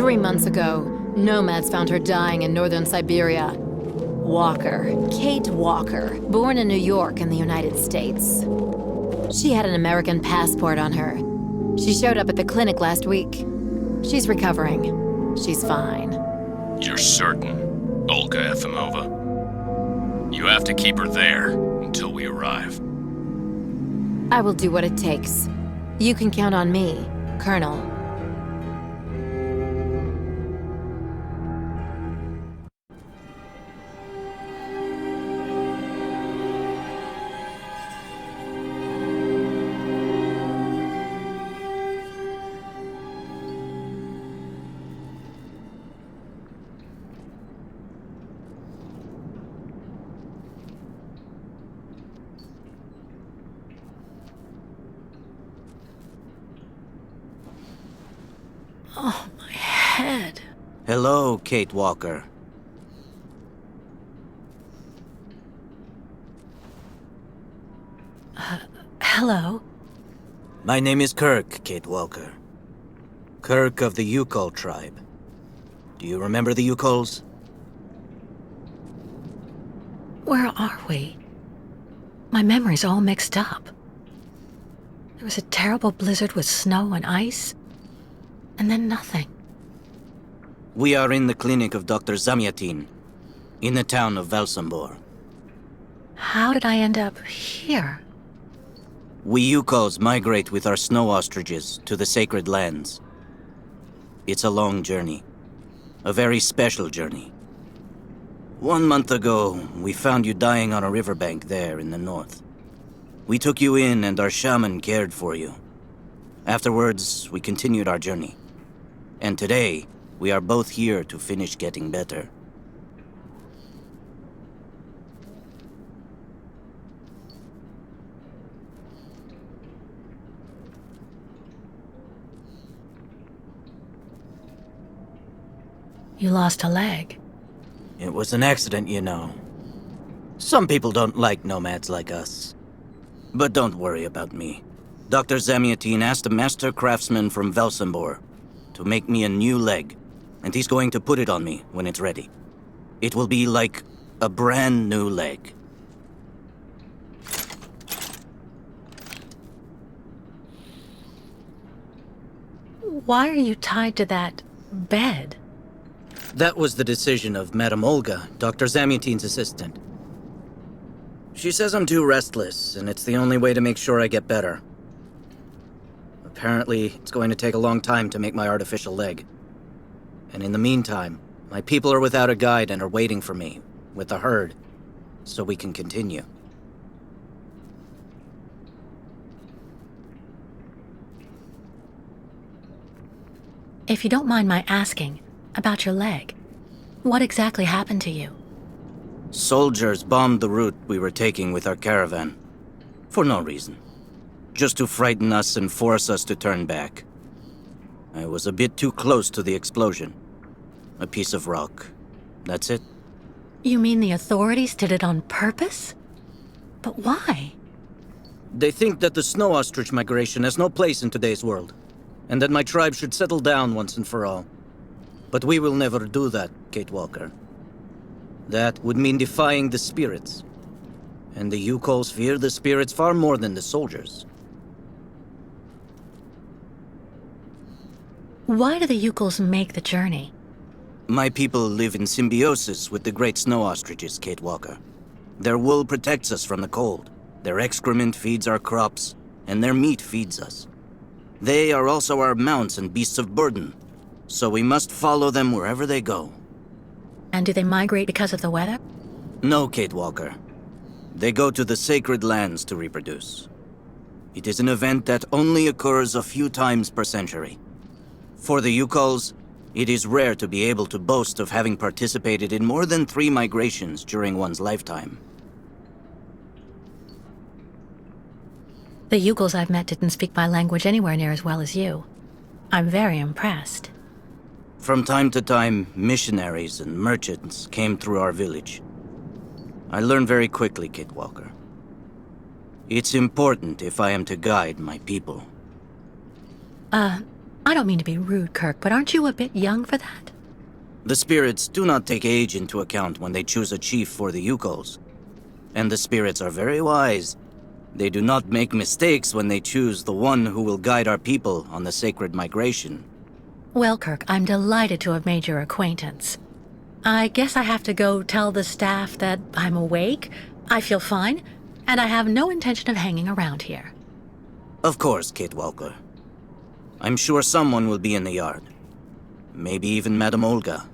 3 months ago, nomads found her dying in northern Syberia. Walker, Kate Walker, born in New York in the United States. She had an American passport on her. She showed up at the clinic last week. She's recovering. She's fine. You're certain, Olga Efimova? You have to keep her there until we arrive. I will do what it takes. You can count on me, Colonel. Oh, my head. Hello, Kate Walker. Hello? My name is Kirk, Kate Walker. Kirk of the Youkol tribe. Do you remember the Youkols? Where are we? My memory's all mixed up. There was a terrible blizzard with snow and ice, and then nothing. We are in the clinic of Dr. Zamyatin, in the town of Valsambor. How did I end up here? We Youkols migrate with our snow ostriches to the sacred lands. It's a long journey. A very special journey. 1 month ago, we found you dying on a riverbank there in the north. We took you in and our shaman cared for you. Afterwards, we continued our journey. And today, we are both here to finish getting better. You lost a leg. It was an accident, you know. Some people don't like nomads like us. But don't worry about me. Dr. Zamyatin asked a master craftsman from Valsambor to make me a new leg, and he's going to put it on me when it's ready. It will be like a brand new leg. Why are you tied to that bed? That was the decision of Madame Olga, Dr. Zamyatin's assistant. She says I'm too restless, and it's the only way to make sure I get better. Apparently, it's going to take a long time to make my artificial leg. And in the meantime, my people are without a guide and are waiting for me, with the herd, so we can continue. If you don't mind my asking about your leg, what exactly happened to you? Soldiers bombed the route we were taking with our caravan. For no reason. Just to frighten us and force us to turn back. I was a bit too close to the explosion. A piece of rock. That's it. You mean the authorities did it on purpose? But why? They think that the snow ostrich migration has no place in today's world, and that my tribe should settle down once and for all. But we will never do that, Kate Walker. That would mean defying the spirits. And the Youkols fear the spirits far more than the soldiers. Why do the Youkols make the journey? My people live in symbiosis with the great snow ostriches, Kate Walker. Their wool protects us from the cold. Their excrement feeds our crops, and their meat feeds us. They are also our mounts and beasts of burden, so we must follow them wherever they go. And do they migrate because of the weather? No, Kate Walker. They go to the sacred lands to reproduce. It is an event that only occurs a few times per century. For the Youkols, it is rare to be able to boast of having participated in more than 3 migrations during one's lifetime. The Youkols I've met didn't speak my language anywhere near as well as you. I'm very impressed. From time to time, missionaries and merchants came through our village. I learned very quickly, Kate Walker. It's important if I am to guide my people. I don't mean to be rude, Kirk, but aren't you a bit young for that? The spirits do not take age into account when they choose a chief for the Youkols. And the spirits are very wise. They do not make mistakes when they choose the one who will guide our people on the sacred migration. Well, Kirk, I'm delighted to have made your acquaintance. I guess I have to go tell the staff that I'm awake, I feel fine, and I have no intention of hanging around here. Of course, Kate Walker. I'm sure someone will be in the yard. Maybe even Madame Olga.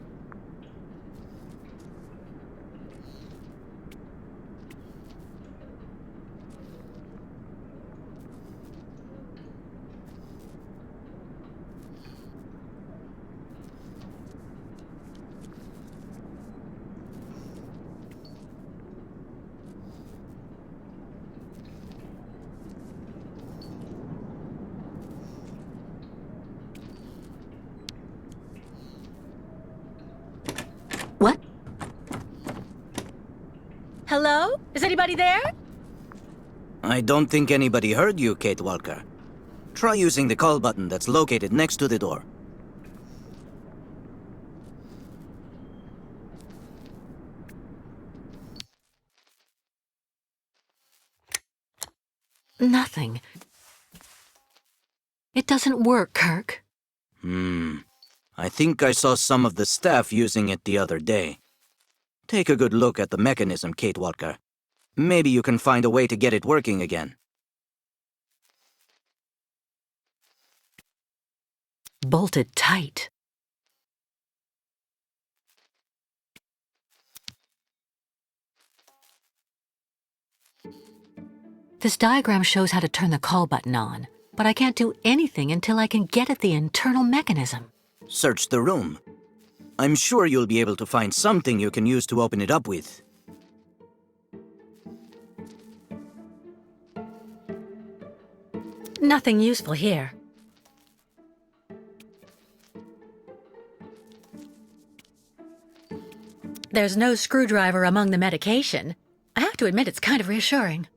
What? Hello? Is anybody there? I don't think anybody heard you, Kate Walker. Try using the call button that's located next to the door. Nothing. It doesn't work, Kirk. I think I saw some of the staff using it the other day. Take a good look at the mechanism, Kate Walker. Maybe you can find a way to get it working again. Bolted tight. This diagram shows how to turn the call button on, but I can't do anything until I can get at the internal mechanism. Search the room. I'm sure you'll be able to find something you can use to open it up with. Nothing useful here. There's no screwdriver among the medication. I have to admit it's kind of reassuring.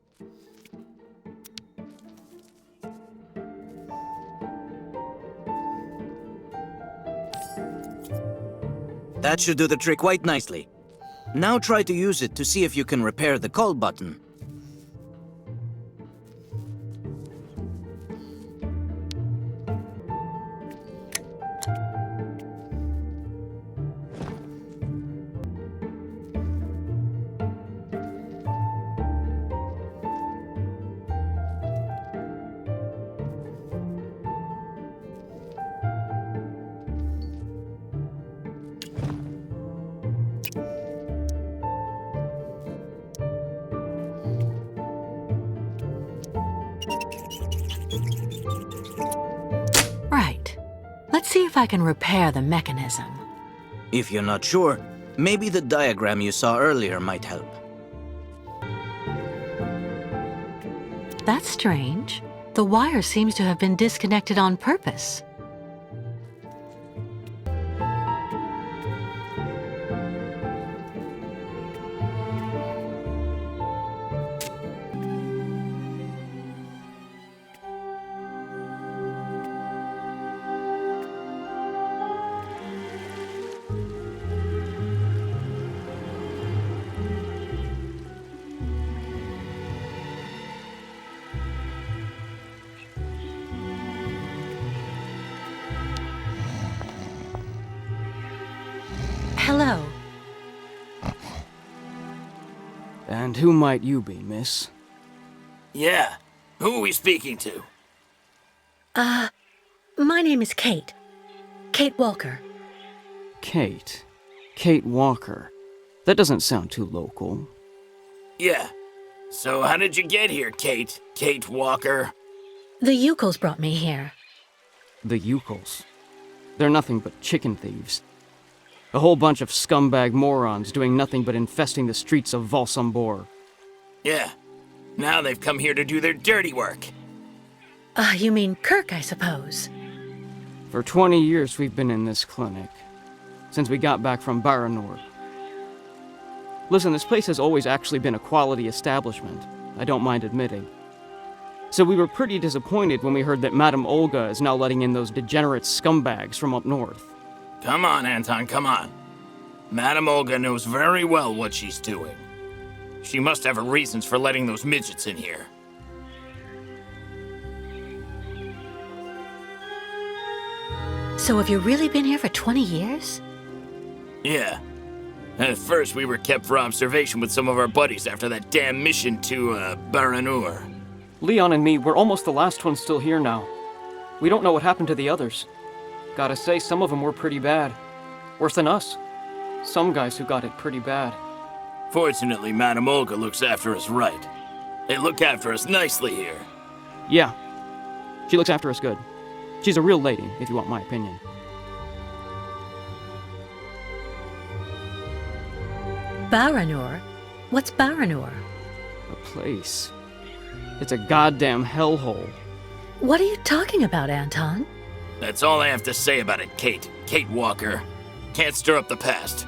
That should do the trick quite nicely. Now try to use it to see if you can repair the call button. Right. Let's see if I can repair the mechanism. If you're not sure, maybe the diagram you saw earlier might help. That's strange. The wire seems to have been disconnected on purpose. Hello. And who might you be, miss? Yeah. Who are we speaking to? My name is Kate. Kate Walker. Kate. Kate Walker. That doesn't sound too local. Yeah. So how did you get here, Kate? Kate Walker? The Youkols brought me here. The Youkols. They're nothing but chicken thieves. A whole bunch of scumbag morons doing nothing but infesting the streets of Valsambor. Yeah. Now they've come here to do their dirty work. You mean Kirk, I suppose. For 20 years we've been in this clinic. Since we got back from Baranord. Listen, this place has always actually been a quality establishment. I don't mind admitting. So we were pretty disappointed when we heard that Madame Olga is now letting in those degenerate scumbags from up north. Come on, Anton, come on. Madame Olga knows very well what she's doing. She must have her reasons for letting those midgets in here. So have you really been here for 20 years? Yeah. At first, we were kept for observation with some of our buddies after that damn mission to, Baranur. Leon and me, we're almost the last ones still here now. We don't know what happened to the others. Gotta say, some of them were pretty bad. Worse than us. Some guys who got it pretty bad. Fortunately, Madame Olga looks after us right. They look after us nicely here. Yeah. She looks after us good. She's a real lady, if you want my opinion. Baranur? What's Baranur? A place. It's a goddamn hellhole. What are you talking about, Anton? That's all I have to say about it, Kate. Kate Walker. Can't stir up the past.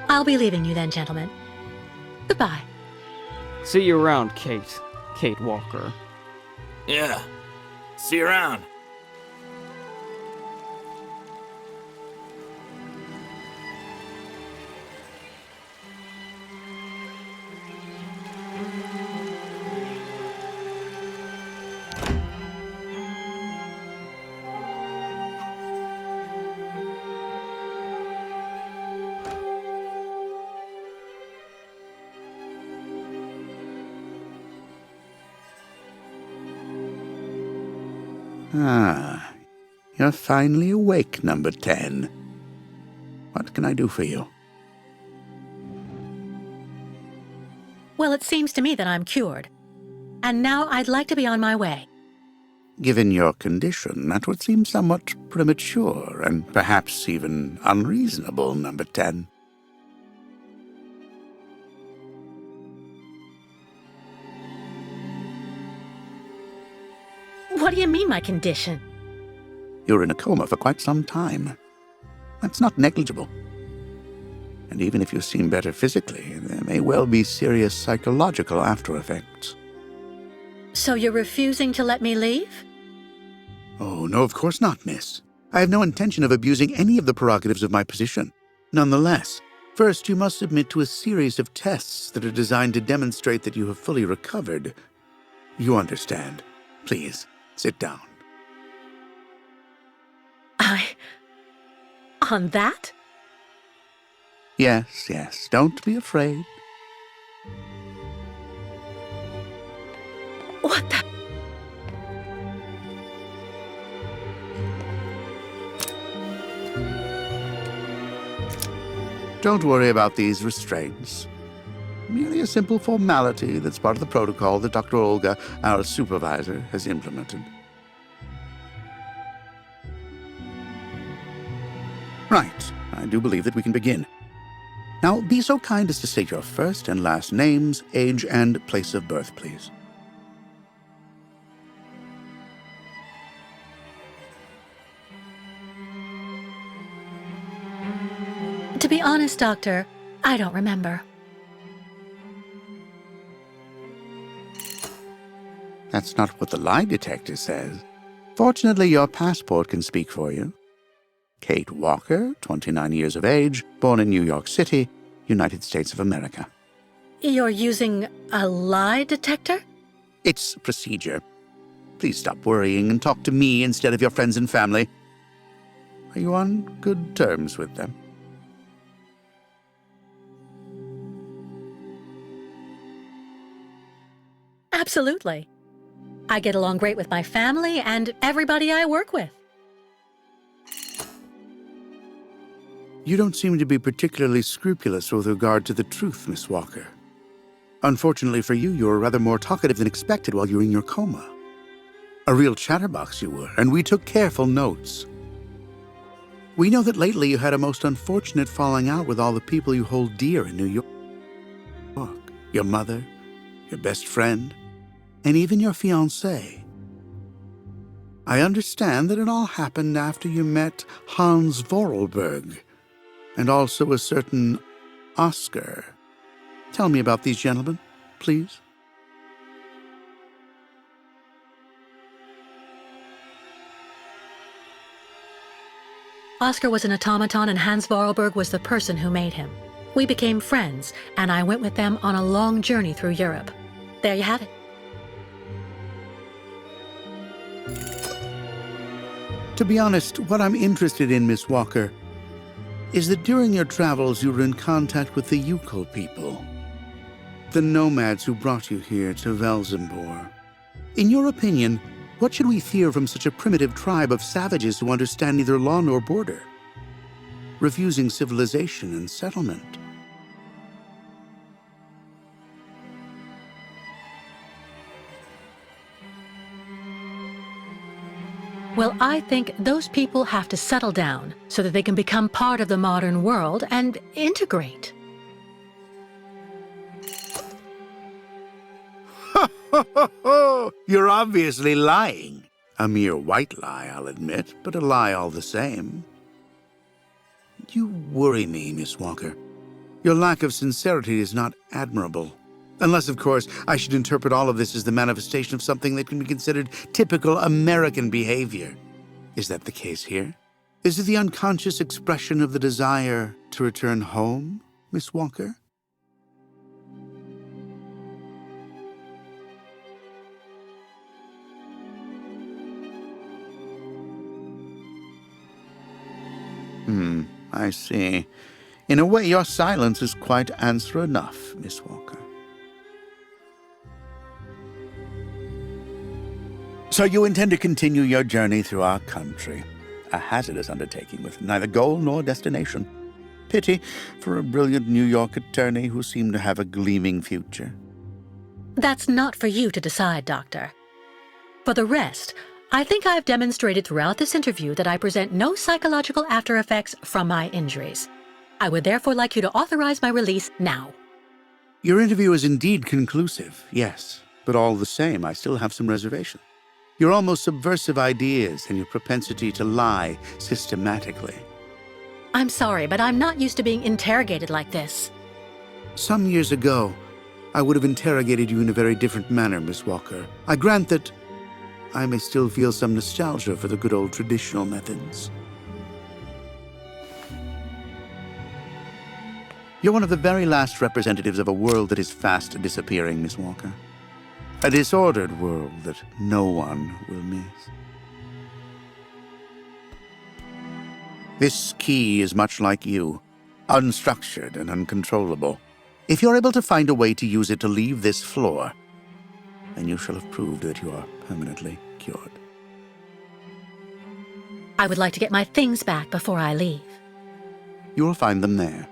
I'll be leaving you then, gentlemen. Goodbye. See you around, Kate. Kate Walker. Yeah. See you around. Ah, you're finally awake, number 10. What can I do for you? Well, it seems to me that I'm cured. And now I'd like to be on my way. Given your condition, that would seem somewhat premature and perhaps even unreasonable, number 10. What do you mean, my condition? You're in a coma for quite some time. That's not negligible. And even if you seem better physically, there may well be serious psychological after effects. So you're refusing to let me leave? Oh, no, of course not, miss. I have no intention of abusing any of the prerogatives of my position. Nonetheless, first you must submit to a series of tests that are designed to demonstrate that you have fully recovered. You understand. Please, sit down. On that? Yes, yes, don't be afraid. What the? Don't worry about these restraints. Merely a simple formality that's part of the protocol that Dr. Olga, our supervisor, has implemented. Right, I do believe that we can begin. Now, be so kind as to state your first and last names, age, and place of birth, please. To be honest, Doctor, I don't remember. That's not what the lie detector says. Fortunately, your passport can speak for you. Kate Walker, 29 years of age, born in New York City, United States of America. You're using a lie detector? It's procedure. Please stop worrying and talk to me instead of your friends and family. Are you on good terms with them? Absolutely. I get along great with my family and everybody I work with. You don't seem to be particularly scrupulous with regard to the truth, Miss Walker. Unfortunately for you, you were rather more talkative than expected while you were in your coma. A real chatterbox you were, and we took careful notes. We know that lately you had a most unfortunate falling out with all the people you hold dear in New York. Your mother, your best friend, and even your fiancé. I understand that it all happened after you met Hans Vorarlberg, and also a certain Oscar. Tell me about these gentlemen. please? Oscar was an automaton and Hans Vorarlberg was the person who made him. We became friends, and I went with them on a long journey through Europe. There you have it. To be honest, what I'm interested in, Miss Walker, is that during your travels you were in contact with the Youkol people, the nomads who brought you here to Velzembor. In your opinion, what should we fear from such a primitive tribe of savages who understand neither law nor border, refusing civilization and settlement? Well, I think those people have to settle down so that they can become part of the modern world and integrate. You're obviously lying. A mere white lie, I'll admit, but a lie all the same. You worry me, Miss Walker. Your lack of sincerity is not admirable. Unless, of course, I should interpret all of this as the manifestation of something that can be considered typical American behavior. Is that the case here? Is it the unconscious expression of the desire to return home, Miss Walker? I see. In a way, your silence is quite answer enough, Miss Walker. So you intend to continue your journey through our country, a hazardous undertaking with neither goal nor destination. Pity for a brilliant New York attorney who seemed to have a gleaming future. That's not for you to decide, Doctor. For the rest, I think I've demonstrated throughout this interview that I present no psychological after effects from my injuries. I would therefore like you to authorize my release now. Your interview is indeed conclusive, yes, but all the same, I still have some reservation. Your almost subversive ideas and your propensity to lie systematically. I'm sorry, but I'm not used to being interrogated like this. Some years ago, I would have interrogated you in a very different manner, Miss Walker. I grant that I may still feel some nostalgia for the good old traditional methods. You're one of the very last representatives of a world that is fast disappearing, Miss Walker. A disordered world that no one will miss. This key is much like you, unstructured and uncontrollable. If you're able to find a way to use it to leave this floor, then you shall have proved that you are permanently cured. I would like to get my things back before I leave. You will find them there.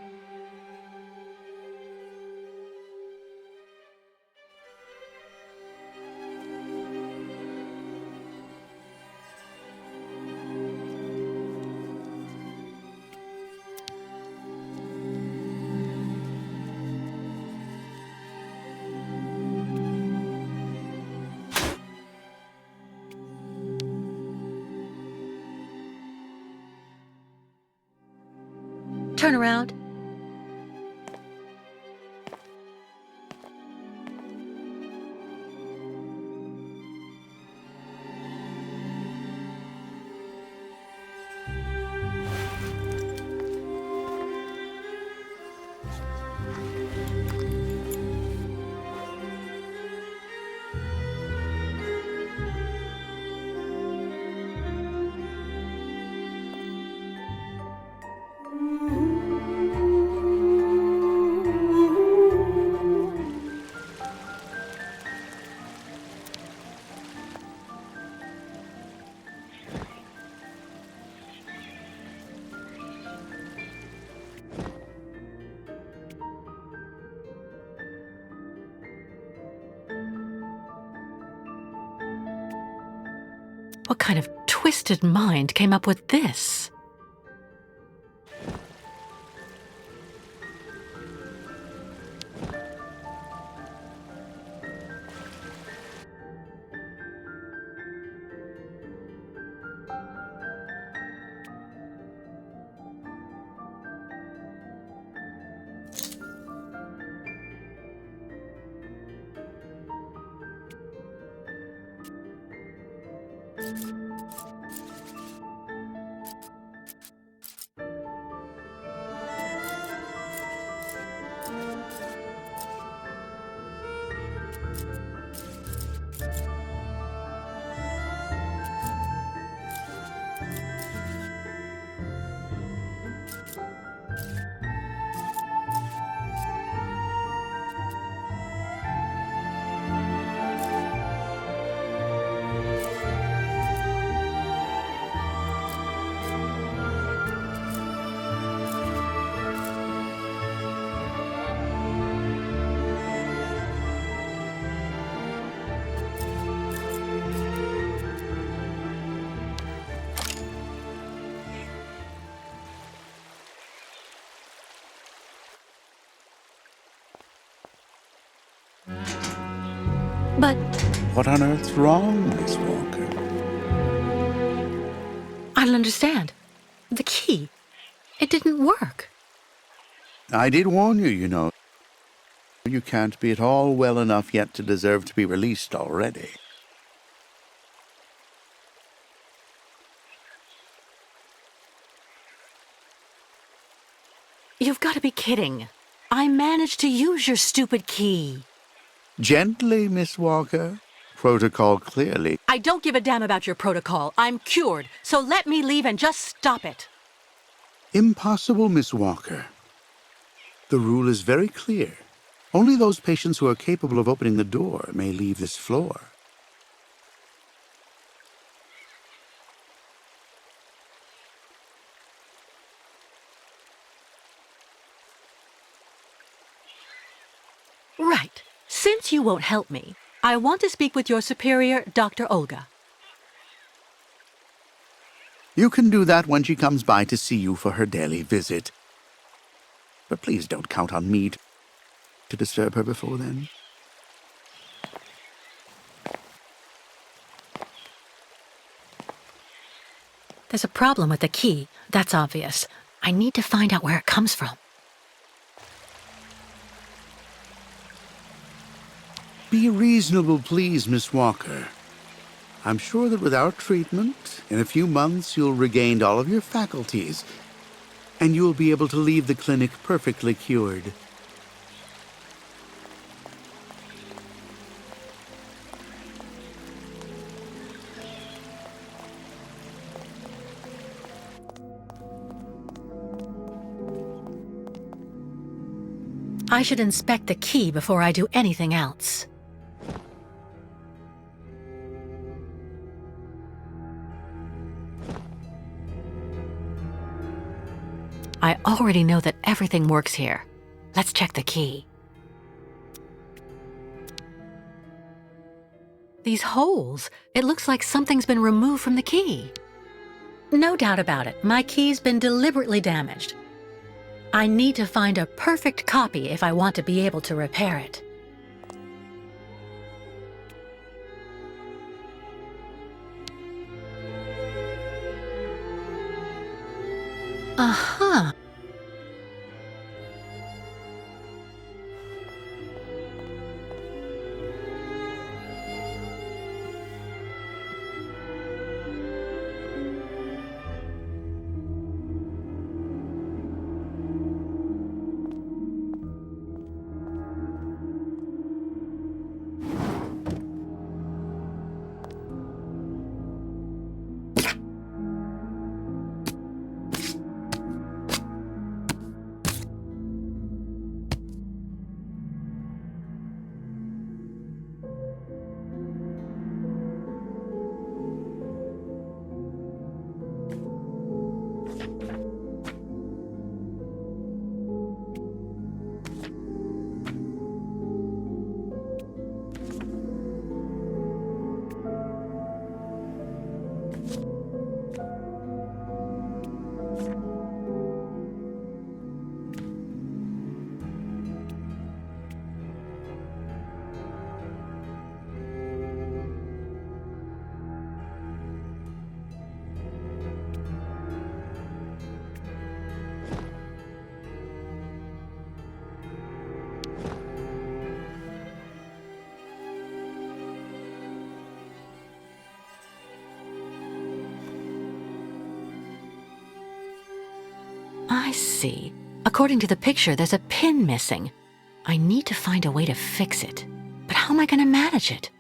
Turn around. What kind of twisted mind came up with this? But What on earth's wrong, Miss Walker? I don't understand. The key. It didn't work. I did warn you, you know. You can't be at all well enough yet to deserve to be released already. You've got to be kidding. I managed to use your stupid key. Gently, Miss Walker. Protocol clearly. I don't give a damn about your protocol. I'm cured, so let me leave and just stop it. Impossible, Miss Walker. The rule is very clear. Only those patients who are capable of opening the door may leave this floor. Right. Since you won't help me, I want to speak with your superior, Dr. Olga. You can do that when she comes by to see you for her daily visit. But please don't count on me to disturb her before then. There's a problem with the key. That's obvious. I need to find out where it comes from. Be reasonable, please, Miss Walker. I'm sure that with our treatment, in a few months you'll regain all of your faculties, and you'll be able to leave the clinic perfectly cured. I should inspect the key before I do anything else. I already know that everything works here. Let's check the key. These holes, it looks like something's been removed from the key. No doubt about it, my key's been deliberately damaged. I need to find a perfect copy if I want to be able to repair it. Uh-huh. I see. According to the picture, there's a pin missing. I need to find a way to fix it. But how am I going to manage it?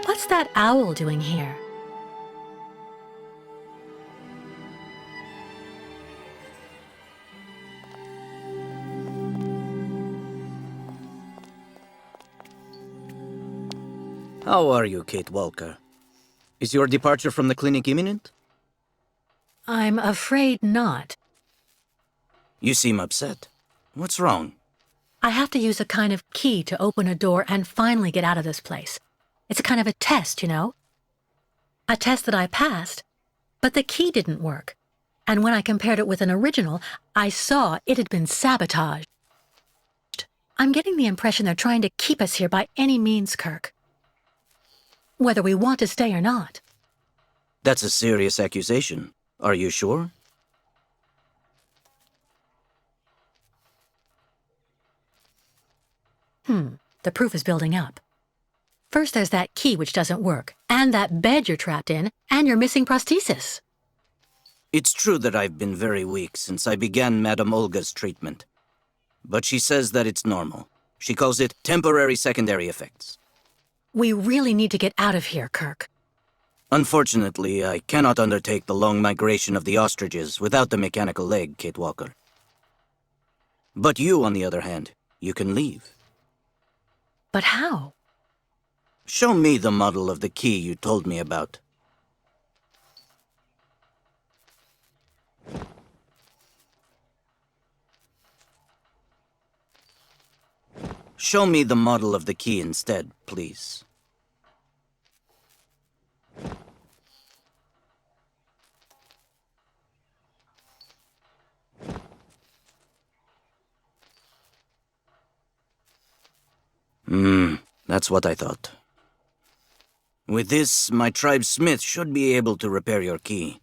What's that owl doing here? How are you, Kate Walker? Is your departure from the clinic imminent? I'm afraid not. You seem upset. What's wrong? I have to use a kind of key to open a door and finally get out of this place. It's a kind of a test, you know? A test that I passed, but the key didn't work. And when I compared it with an original, I saw it had been sabotaged. I'm getting the impression they're trying to keep us here by any means, Kirk. Whether we want to stay or not. That's a serious accusation. Are you sure? The proof is building up. First there's that key which doesn't work, and that bed you're trapped in, and your missing prosthesis. It's true that I've been very weak since I began Madame Olga's treatment. But she says that it's normal. She calls it temporary secondary effects. We really need to get out of here, Kirk. Unfortunately, I cannot undertake the long migration of the ostriches without the mechanical leg, Kate Walker. But you, on the other hand, you can leave. But how? Show me the model of the key you told me about. Show me the model of the key instead, please. That's what I thought. With this, my tribe smith should be able to repair your key.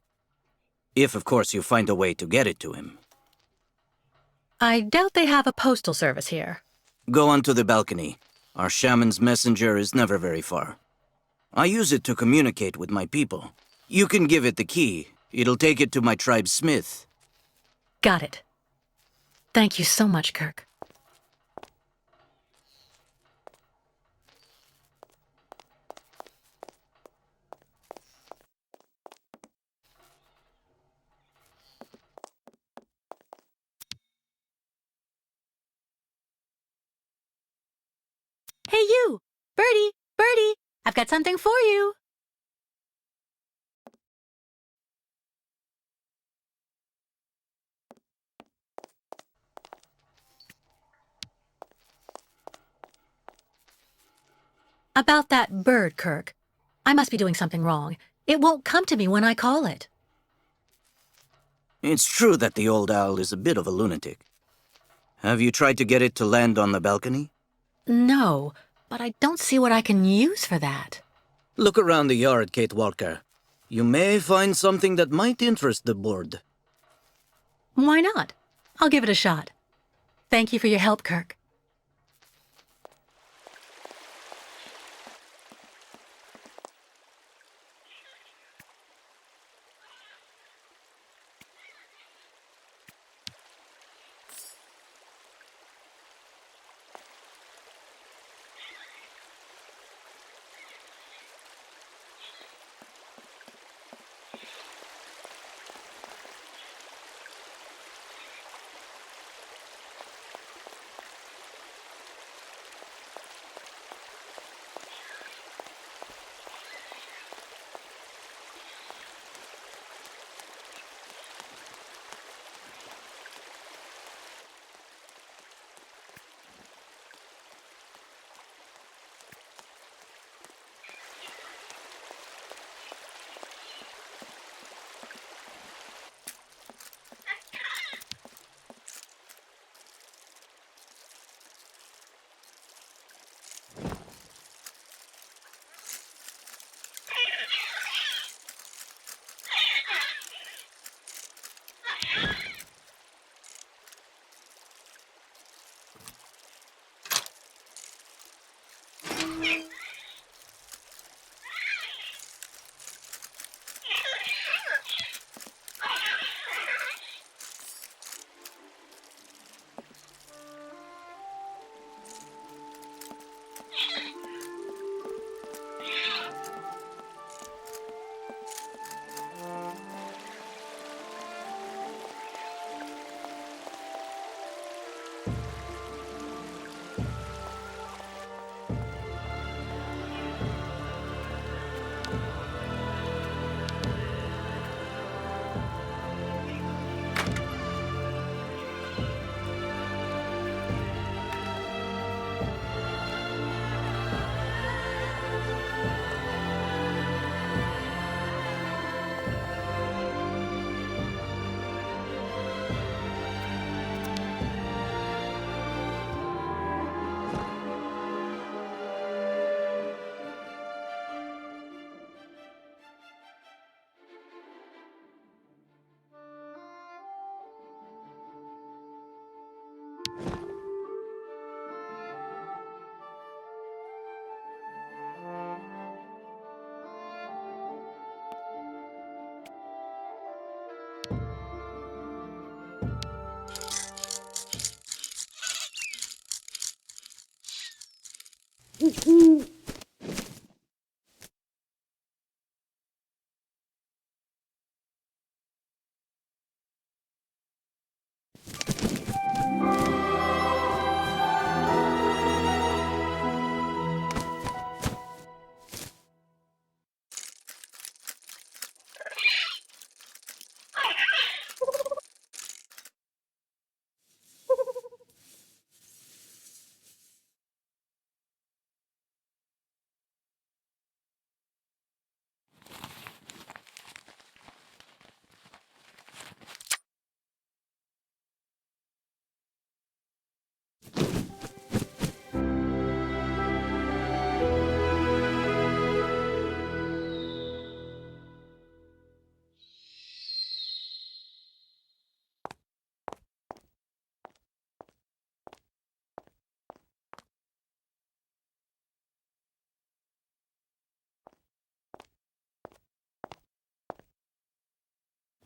If, of course, you find a way to get it to him. I doubt they have a postal service here. Go onto the balcony. Our shaman's messenger is never very far. I use it to communicate with my people. You can give it the key. It'll take it to my tribe smith. Got it. Thank you so much, Kirk. Hey, you! Birdie! Birdie! I've got something for you! About that bird, Kirk. I must be doing something wrong. It won't come to me when I call it. It's true that the old owl is a bit of a lunatic. Have you tried to get it to land on the balcony? No, but I don't see what I can use for that. Look around the yard, Kate Walker. You may find something that might interest the board. Why not? I'll give it a shot. Thank you for your help, Kirk.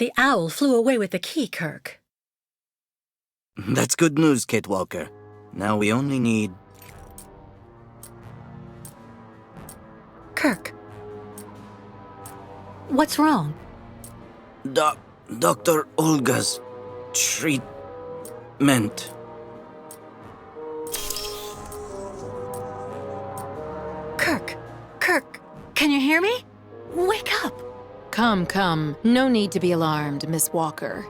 The owl flew away with the key, Kirk. That's good news, Kate Walker. Now we only need... Kirk. What's wrong? Dr. Olga's treatment. Kirk, can you hear me? Wake up! Come, come. No need to be alarmed, Miss Walker.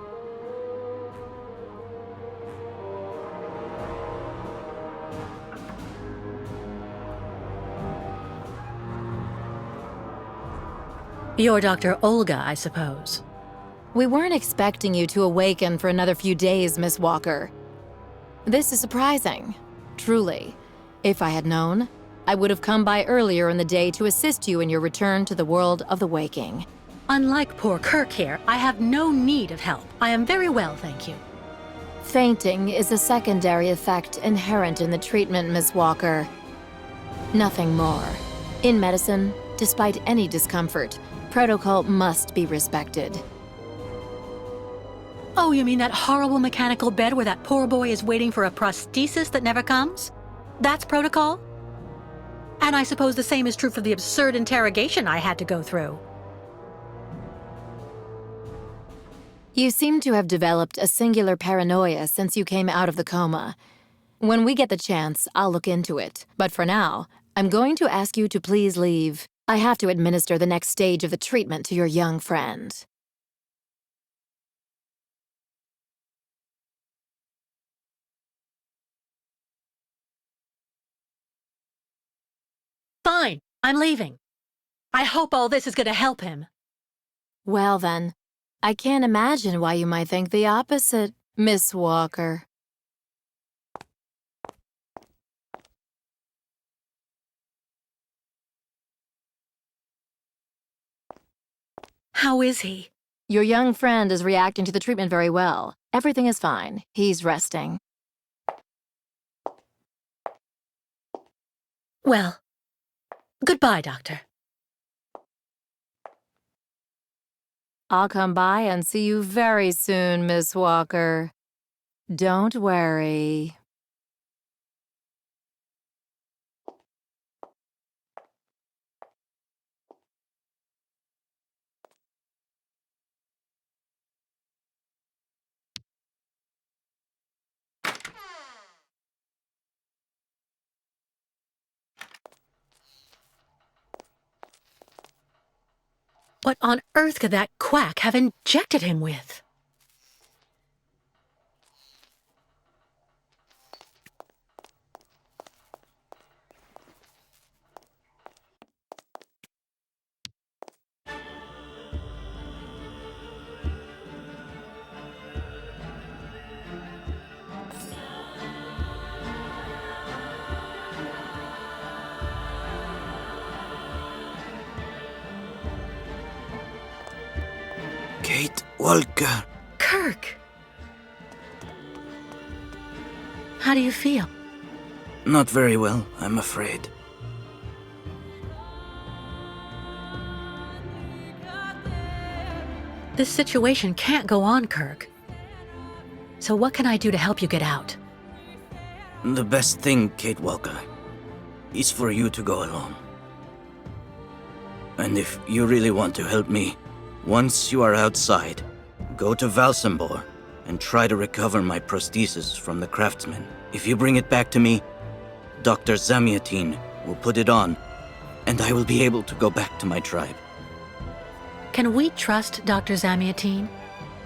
You're Dr. Olga, I suppose. We weren't expecting you to awaken for another few days, Miss Walker. This is surprising, truly. If I had known, I would have come by earlier in the day to assist you in your return to the world of the waking. Unlike poor Kirk here, I have no need of help. I am very well, thank you. Fainting is a secondary effect inherent in the treatment, Miss Walker. Nothing more. In medicine, despite any discomfort, protocol must be respected. Oh, you mean that horrible mechanical bed where that poor boy is waiting for a prosthesis that never comes? That's protocol? And I suppose the same is true for the absurd interrogation I had to go through. You seem to have developed a singular paranoia since you came out of the coma. When we get the chance, I'll look into it. But for now, I'm going to ask you to please leave. I have to administer the next stage of the treatment to your young friend. Fine, I'm leaving. I hope all this is going to help him. Well then, I can't imagine why you might think the opposite, Miss Walker. How is he? Your young friend is reacting to the treatment very well. Everything is fine. He's resting. Well, goodbye, Doctor. I'll come by and see you very soon, Miss Walker. Don't worry. What on earth could that quack have injected him with? Kate Walker. Kirk! How do you feel? Not very well, I'm afraid. This situation can't go on, Kirk. So what can I do to help you get out? The best thing, Kate Walker, is for you to go alone. And if you really want to help me, once you are outside, go to Valsambor and try to recover my prosthesis from the craftsman. If you bring it back to me, Dr. Zamiatin will put it on, and I will be able to go back to my tribe. Can we trust Dr. Zamiatin?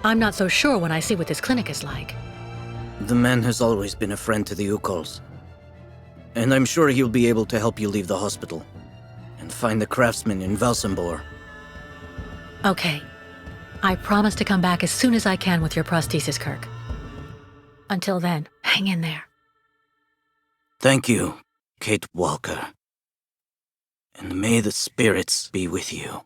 I'm not so sure when I see what this clinic is like. The man has always been a friend to the Youkols, and I'm sure he'll be able to help you leave the hospital and find the craftsman in Valsambor. Okay. I promise to come back as soon as I can with your prosthesis, Kirk. Until then, hang in there. Thank you, Kate Walker. And may the spirits be with you.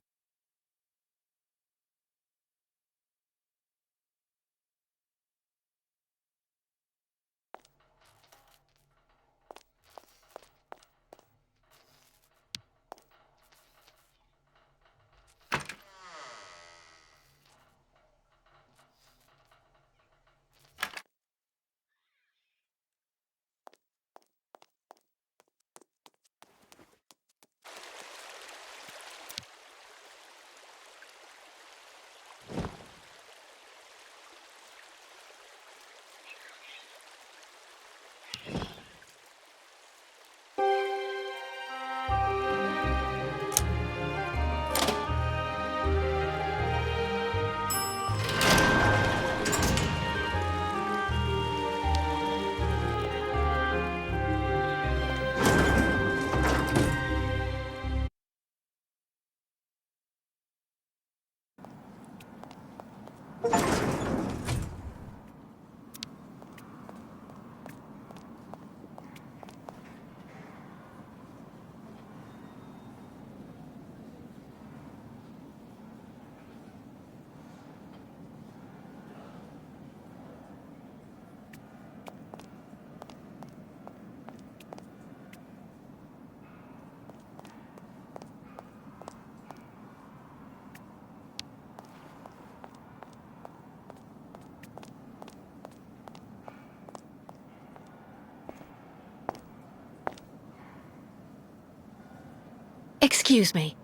Excuse me.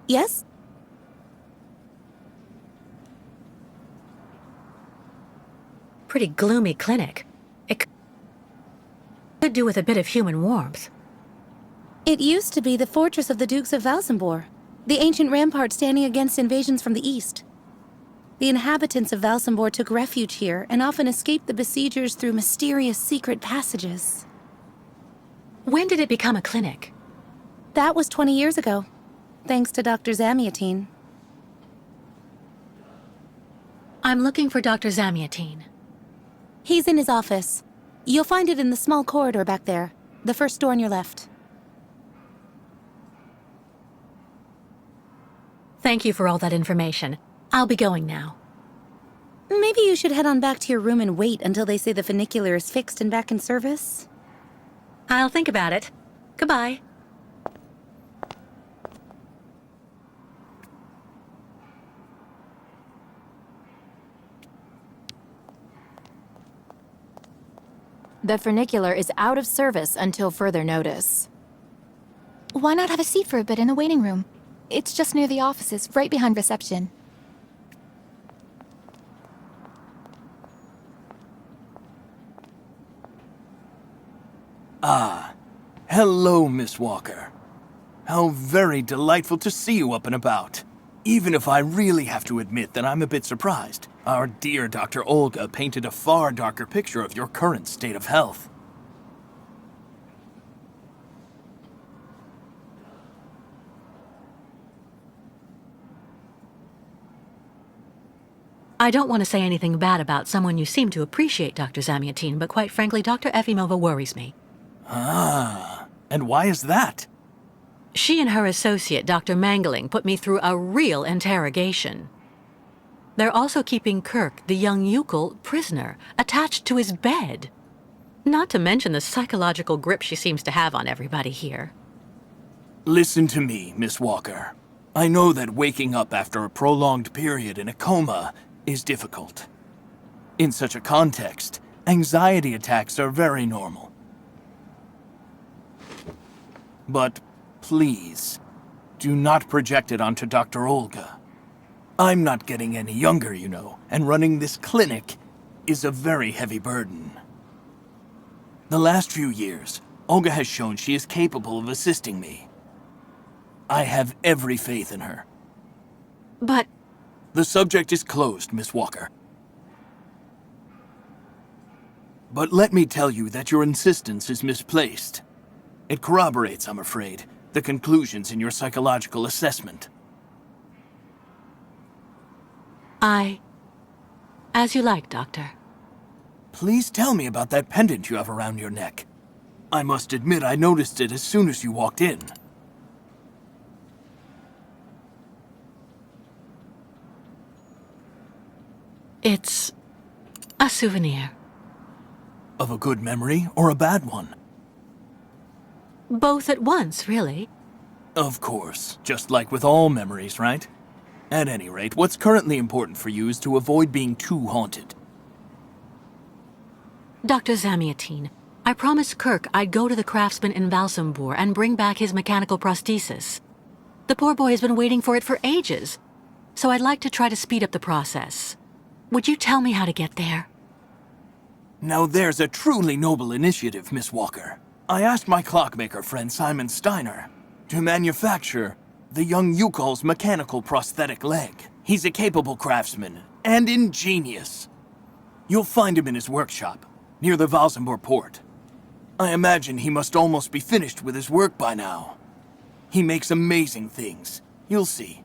Yes? Pretty gloomy clinic. It could do with a bit of human warmth. It used to be the fortress of the Dukes of Valsambor, the ancient rampart standing against invasions from the east. The inhabitants of Valsambor took refuge here and often escaped the besiegers through mysterious secret passages. When did it become a clinic? That was 20 years ago, thanks to Dr. Zamiatine. I'm looking for Dr. Zamiatine. He's in his office. You'll find it in the small corridor back there, the first door on your left. Thank you for all that information. I'll be going now. Maybe you should head on back to your room and wait until they say the funicular is fixed and back in service. I'll think about it. Goodbye. The funicular is out of service until further notice. Why not have a seat for a bit in the waiting room? It's just near the offices, right behind reception. Hello, Miss Walker. How very delightful to see you up and about. Even if I really have to admit that I'm a bit surprised. Our dear Dr. Olga painted a far darker picture of your current state of health. I don't want to say anything bad about someone you seem to appreciate, Dr. Zamiatine, but quite frankly, Dr. Efimova worries me. And why is that? She and her associate, Dr. Mangling, put me through a real interrogation. They're also keeping Kirk, the young Youkol, prisoner, attached to his bed. Not to mention the psychological grip she seems to have on everybody here. Listen to me, Miss Walker. I know that waking up after a prolonged period in a coma is difficult. In such a context, anxiety attacks are very normal. But please, do not project it onto Dr. Olga. I'm not getting any younger, you know, and running this clinic is a very heavy burden. The last few years, Olga has shown she is capable of assisting me. I have every faith in her. But The subject is closed, Miss Walker. But let me tell you that your insistence is misplaced. It corroborates, I'm afraid, the conclusions in your psychological assessment. As you like, Doctor. Please tell me about that pendant you have around your neck. I must admit I noticed it as soon as you walked in. It's a souvenir. Of a good memory or a bad one? Both at once, really. Of course, just like with all memories, right? At any rate, what's currently important for you is to avoid being too haunted. Dr. Zamiatine, I promised Kirk I'd go to the craftsman in Valsambor and bring back his mechanical prosthesis. The poor boy has been waiting for it for ages, so I'd like to try to speed up the process. Would you tell me how to get there? Now there's a truly noble initiative, Miss Walker. I asked my clockmaker friend Simon Steiner to manufacture the young Youkol's mechanical prosthetic leg. He's a capable craftsman and ingenious. You'll find him in his workshop, near the Valsambor port. I imagine he must almost be finished with his work by now. He makes amazing things. You'll see.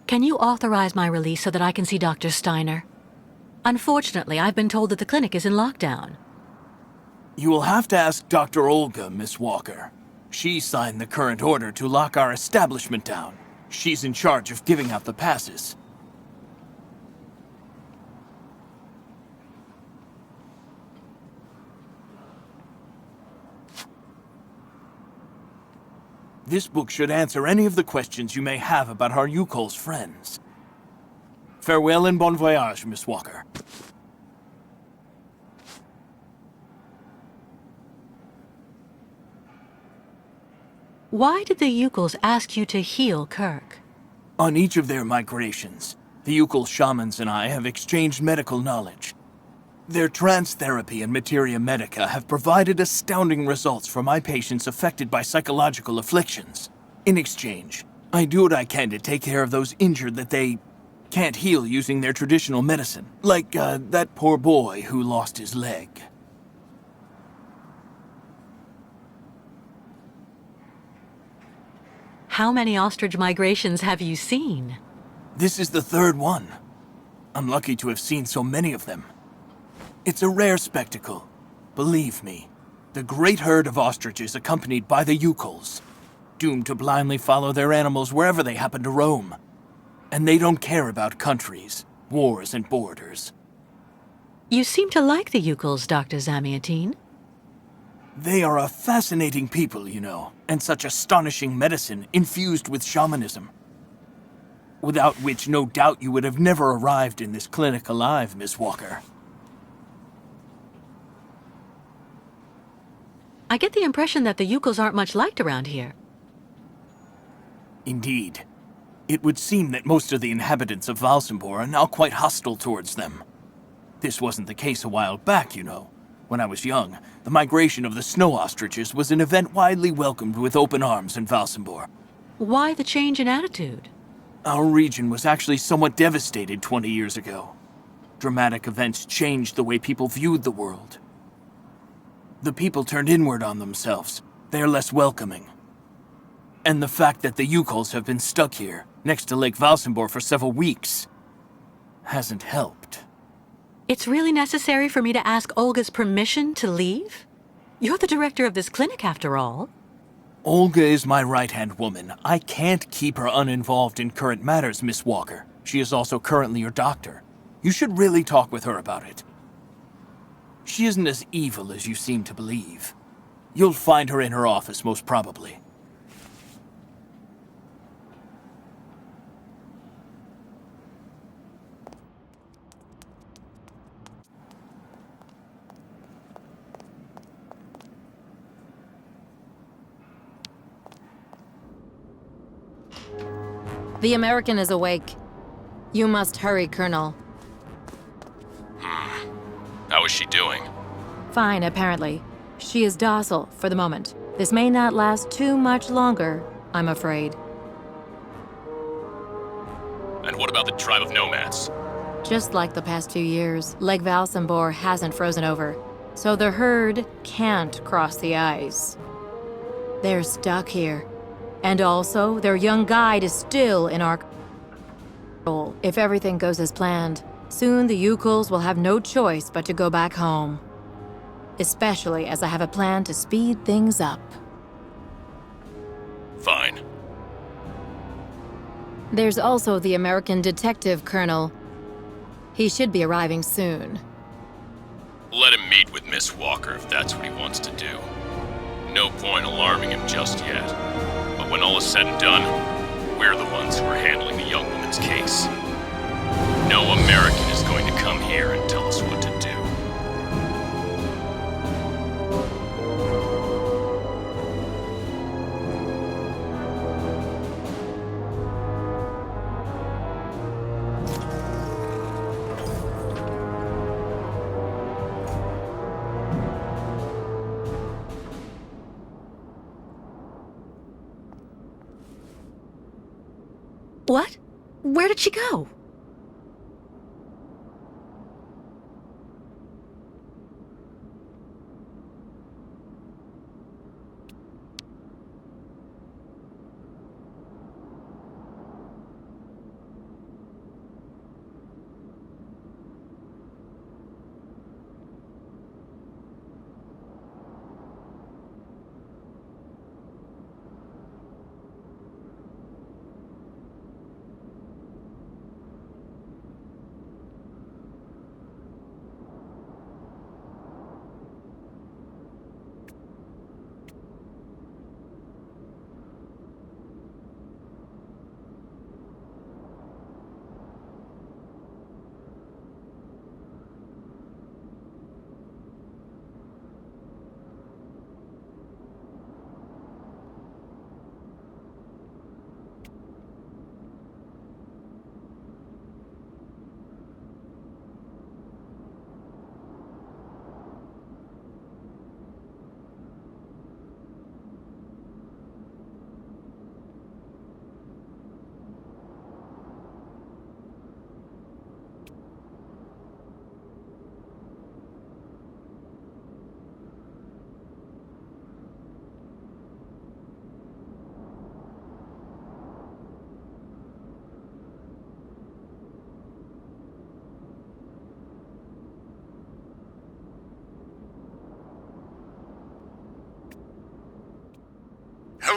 Can you authorize my release so that I can see Dr. Steiner? Unfortunately, I've been told that the clinic is in lockdown. You will have to ask Dr. Olga, Miss Walker. She signed the current order to lock our establishment down. She's in charge of giving out the passes. This book should answer any of the questions you may have about our Youkol's friends. Farewell and bon voyage, Miss Walker. Why did the Youkols ask you to heal Kirk? On each of their migrations, the Youkol shamans and I have exchanged medical knowledge. Their trance therapy and materia medica have provided astounding results for my patients affected by psychological afflictions. In exchange, I do what I can to take care of those injured that they can't heal using their traditional medicine. Like, that poor boy who lost his leg. How many ostrich migrations have you seen? This is the third one. I'm lucky to have seen so many of them. It's a rare spectacle. Believe me, the great herd of ostriches accompanied by the Youkols, doomed to blindly follow their animals wherever they happen to roam. And they don't care about countries, wars, and borders. You seem to like the Youkols, Dr. Zamiatine. They are a fascinating people, you know, and such astonishing medicine infused with shamanism. Without which, no doubt, you would have never arrived in this clinic alive, Miss Walker. I get the impression that the Youkols aren't much liked around here. Indeed. It would seem that most of the inhabitants of Valsambor are now quite hostile towards them. This wasn't the case a while back, you know. When I was young, the migration of the snow ostriches was an event widely welcomed with open arms in Valsambor. Why the change in attitude? Our region was actually somewhat devastated 20 years ago. Dramatic events changed the way people viewed the world. The people turned inward on themselves. They are less welcoming. And the fact that the Youkols have been stuck here, next to Lake Valsambor for several weeks, hasn't helped. It's really necessary for me to ask Olga's permission to leave? You're the director of this clinic, after all. Olga is my right-hand woman. I can't keep her uninvolved in current matters, Miss Walker. She is also currently your doctor. You should really talk with her about it. She isn't as evil as you seem to believe. You'll find her in her office, most probably. The American is awake. You must hurry, Colonel. How is she doing? Fine, apparently. She is docile for the moment. This may not last too much longer, I'm afraid. And what about the tribe of nomads? Just like the past 2 years, Lake Valsambor hasn't frozen over, so the herd can't cross the ice. They're stuck here. And also, their young guide is still in our control. If everything goes as planned, soon the Youkols will have no choice but to go back home. Especially as I have a plan to speed things up. Fine. There's also the American detective, Colonel. He should be arriving soon. Let him meet with Miss Walker if that's what he wants to do. No point alarming him just yet. But when all is said and done, we're the ones who are handling the young woman's case. No American is going to come here and tell us what to do. What? Where did she go?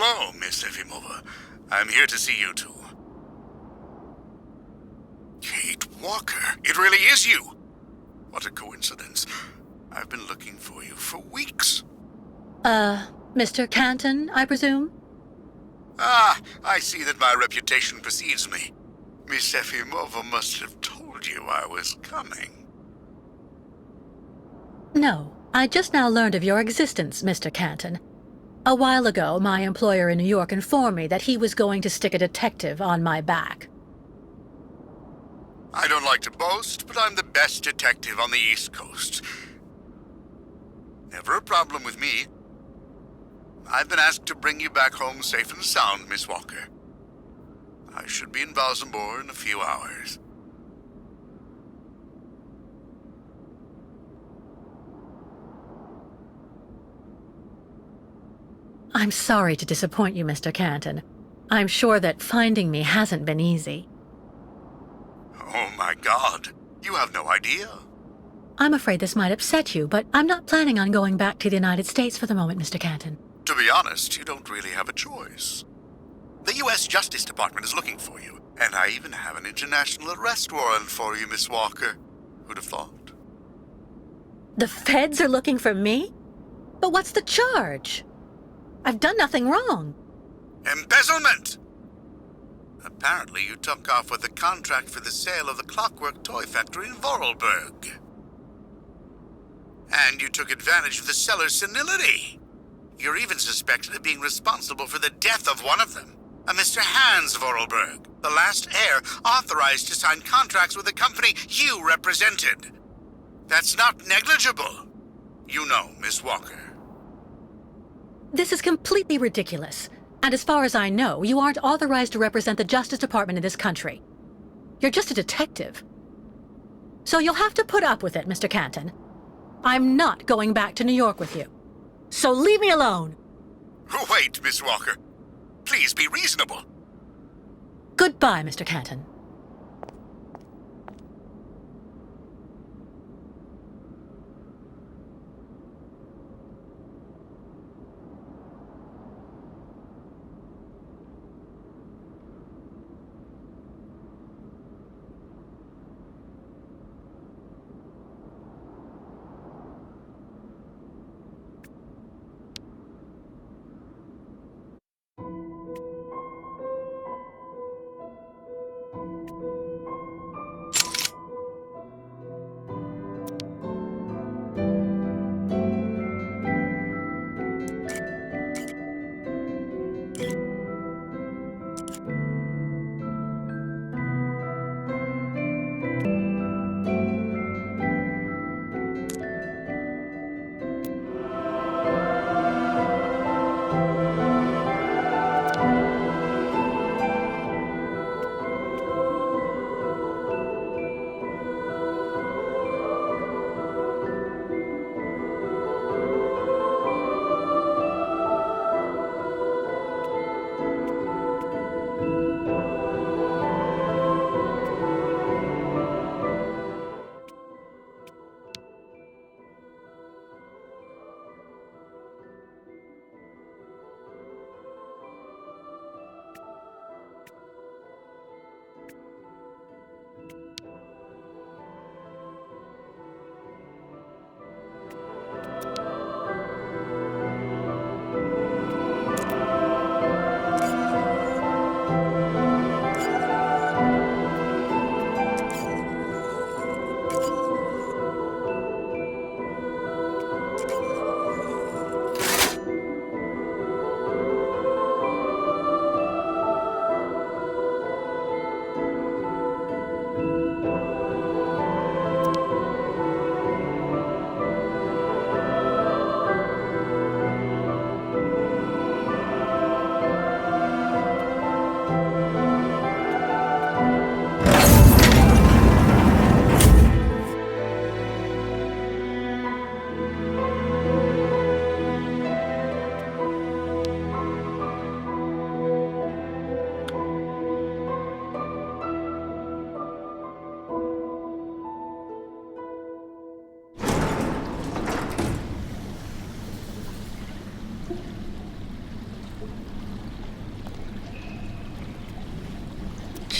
Hello, Miss Efimova. I'm here to see you two. Kate Walker, it really is you! What a coincidence. I've been looking for you for weeks. Mr. Canton, I presume? Ah, I see that my reputation precedes me. Miss Efimova must have told you I was coming. No, I just now learned of your existence, Mr. Canton. A while ago, my employer in New York informed me that he was going to stick a detective on my back. I don't like to boast, but I'm the best detective on the East Coast. Never a problem with me. I've been asked to bring you back home safe and sound, Miss Walker. I should be in Valsambor in a few hours. I'm sorry to disappoint you, Mr. Canton. I'm sure that finding me hasn't been easy. Oh my God, you have no idea. I'm afraid this might upset you, but I'm not planning on going back to the United States for the moment, Mr. Canton. To be honest, you don't really have a choice. The U.S. Justice Department is looking for you, and I even have an international arrest warrant for you, Miss Walker. Who'd have thought? The feds are looking for me? But what's the charge? I've done nothing wrong. Embezzlement! Apparently you took off with a contract for the sale of the Clockwork Toy Factory in Vorarlberg. And you took advantage of the seller's senility. You're even suspected of being responsible for the death of one of them, a Mr. Hans Vorarlberg, the last heir authorized to sign contracts with the company you represented. That's not negligible. You know, Miss Walker. This is completely ridiculous. And as far as I know, you aren't authorized to represent the Justice Department in this country. You're just a detective. So you'll have to put up with it, Mr. Canton. I'm not going back to New York with you. So leave me alone! Wait, Miss Walker. Please be reasonable. Goodbye, Mr. Canton.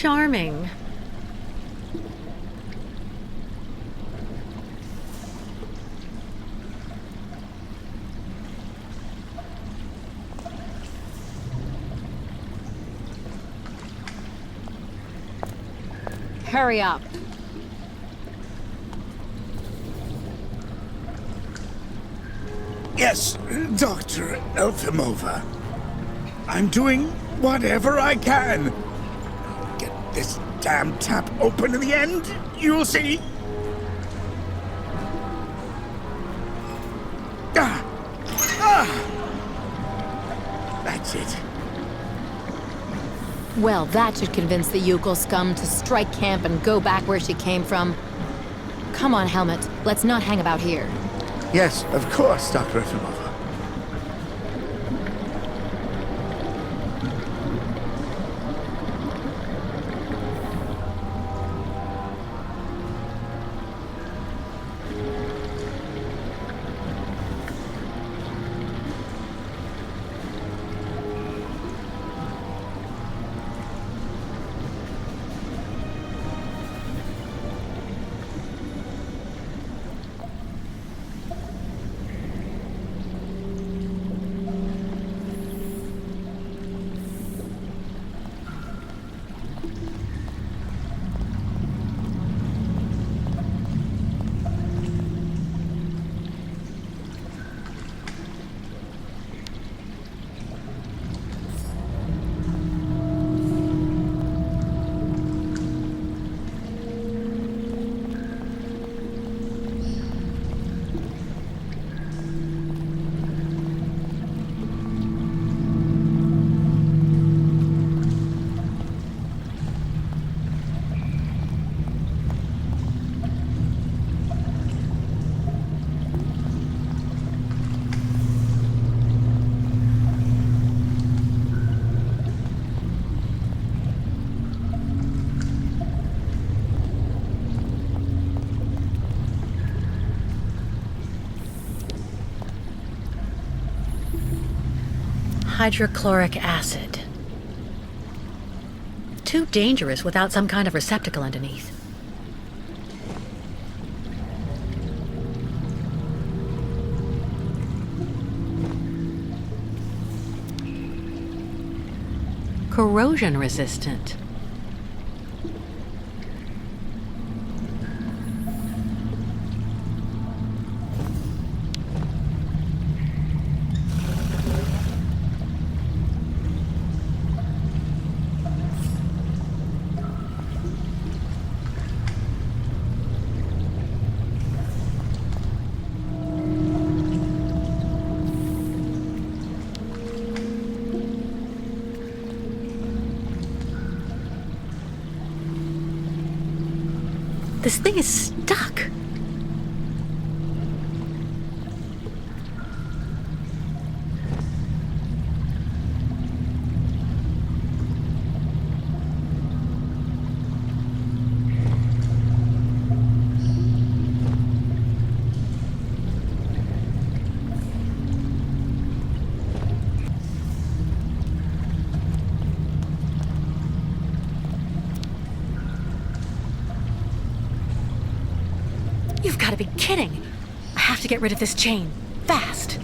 charming. Hurry up. Yes, Dr. Elfimova. I'm doing whatever I can. Get this damn tap open in the end, you'll see. That's it. Well, that should convince the Youkol scum to strike camp and go back where she came from. Come on, Helmut. Let's not hang about here. Yes, of course, Dr. Efimova. Hydrochloric acid. Too dangerous without some kind of receptacle underneath. Corrosion resistant. This thing is stuck. You've got to be kidding! I have to get rid of this chain. Fast!